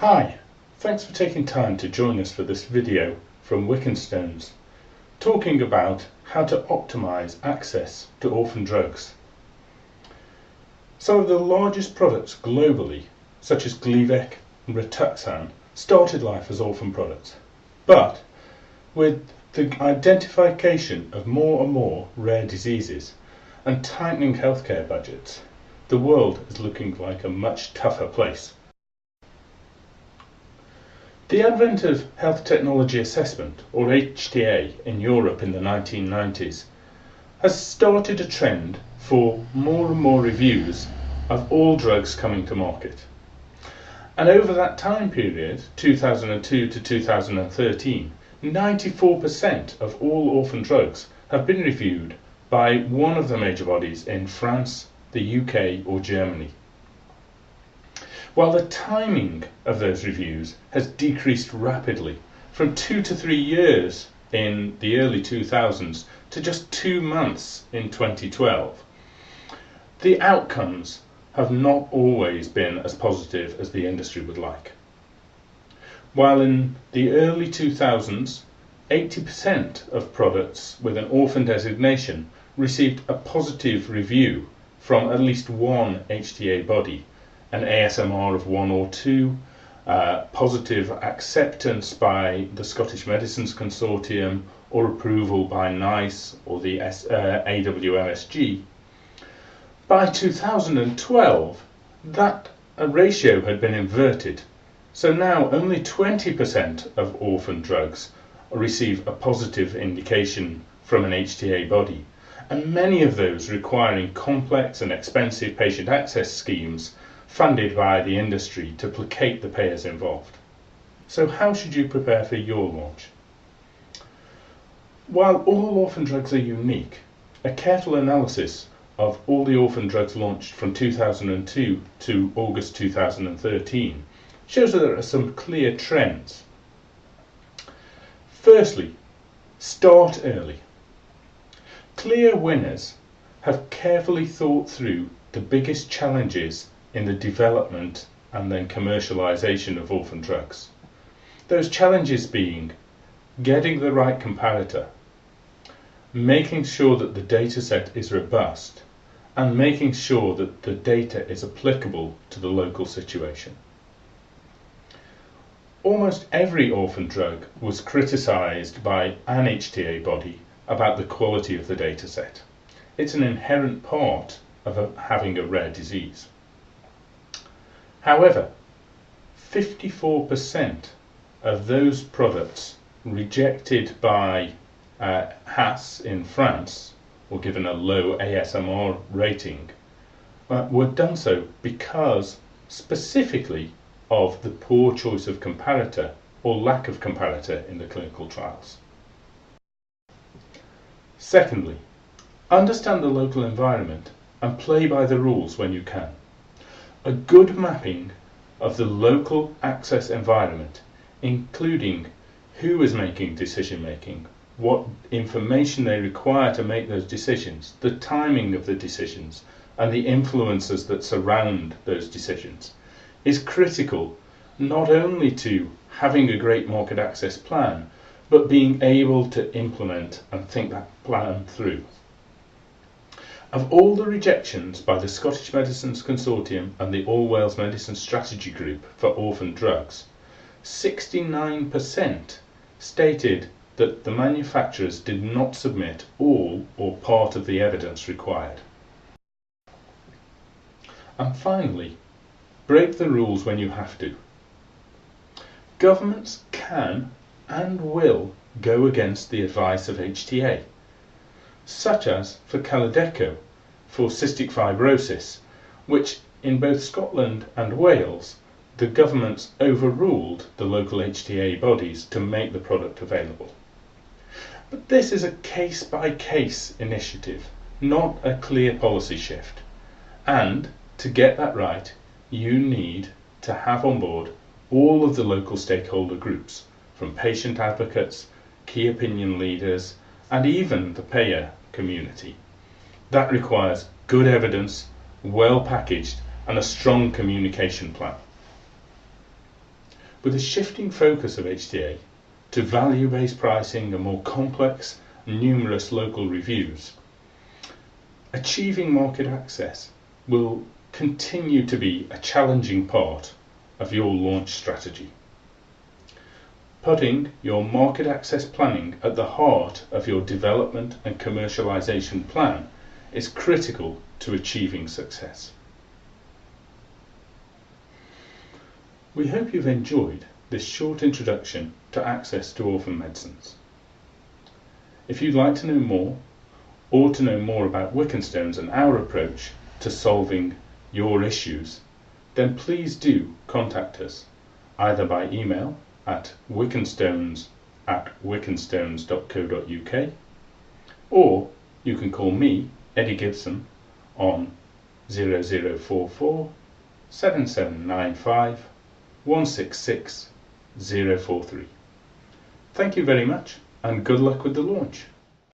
Hi, thanks for taking time to join us for this video from Wickenstones, talking about how to optimize access to orphan drugs. Some of the largest products globally, such as Gleevec and Rituxan, started life as orphan products. But with the identification of more and more rare diseases and tightening healthcare budgets, the world is looking like a much tougher place. The advent of Health Technology Assessment, or HTA, in Europe in the 1990s has started a trend for more and more reviews of all drugs coming to market. And over that time period, 2002 to 2013, 94% of all orphan drugs have been reviewed by one of the major bodies in France, the UK or Germany. While the timing of those reviews has decreased rapidly from 2 to 3 years in the early 2000s to just 2 months in 2012, the outcomes have not always been as positive as the industry would like. While in the early 2000s, 80% of products with an orphan designation received a positive review from at least one HTA body, an ASMR of 1 or 2, positive acceptance by the Scottish Medicines Consortium or approval by NICE or the AWMSG. By 2012, that ratio had been inverted, so now only 20% of orphan drugs receive a positive indication from an HTA body, and many of those requiring complex and expensive patient access schemes funded by the industry to placate the payers involved. So how should you prepare for your launch? While all orphan drugs are unique, a careful analysis of all the orphan drugs launched from 2002 to August 2013 shows that there are some clear trends. Firstly, start early. Clear winners have carefully thought through the biggest challenges in the development and then commercialization of orphan drugs. Those challenges being getting the right comparator, making sure that the data set is robust, and making sure that the data is applicable to the local situation. Almost every orphan drug was criticized by an HTA body about the quality of the data set. It's an inherent part of having a rare disease. However, 54% of those products rejected by HAS in France, or given a low ASMR rating, were done so because specifically of the poor choice of comparator or lack of comparator in the clinical trials. Secondly, understand the local environment and play by the rules when you can. A good mapping of the local access environment, including who is making decision making, what information they require to make those decisions, the timing of the decisions, and the influences that surround those decisions, is critical not only to having a great market access plan, but being able to implement and think that plan through. Of all the rejections by the Scottish Medicines Consortium and the All Wales Medicine Strategy Group for orphan drugs, 69% stated that the manufacturers did not submit all or part of the evidence required. And finally, break the rules when you have to. Governments can and will go against the advice of HTA, such as for Kalydeco for cystic fibrosis, which in both Scotland and Wales, the governments overruled the local HTA bodies to make the product available. But this is a case-by-case initiative, not a clear policy shift. And to get that right, you need to have on board all of the local stakeholder groups, from patient advocates, key opinion leaders, and even the payer community. That requires good evidence, well packaged, and a strong communication plan. with a shifting focus of HTA to value-based pricing and more complex and numerous local reviews, achieving market access will continue to be a challenging part of your launch strategy. Putting your market access planning at the heart of your development and commercialization plan is critical to achieving success. We hope you've enjoyed this short introduction to access to orphan medicines. If you'd like to know more, or to know more about Wickenstones and our approach to solving your issues, then please do contact us either by email at wickenstones@wickenstones.co.uk, or you can call me, Eddie Gibson, on 0044 7795 166 043. Thank you very much and good luck with the launch.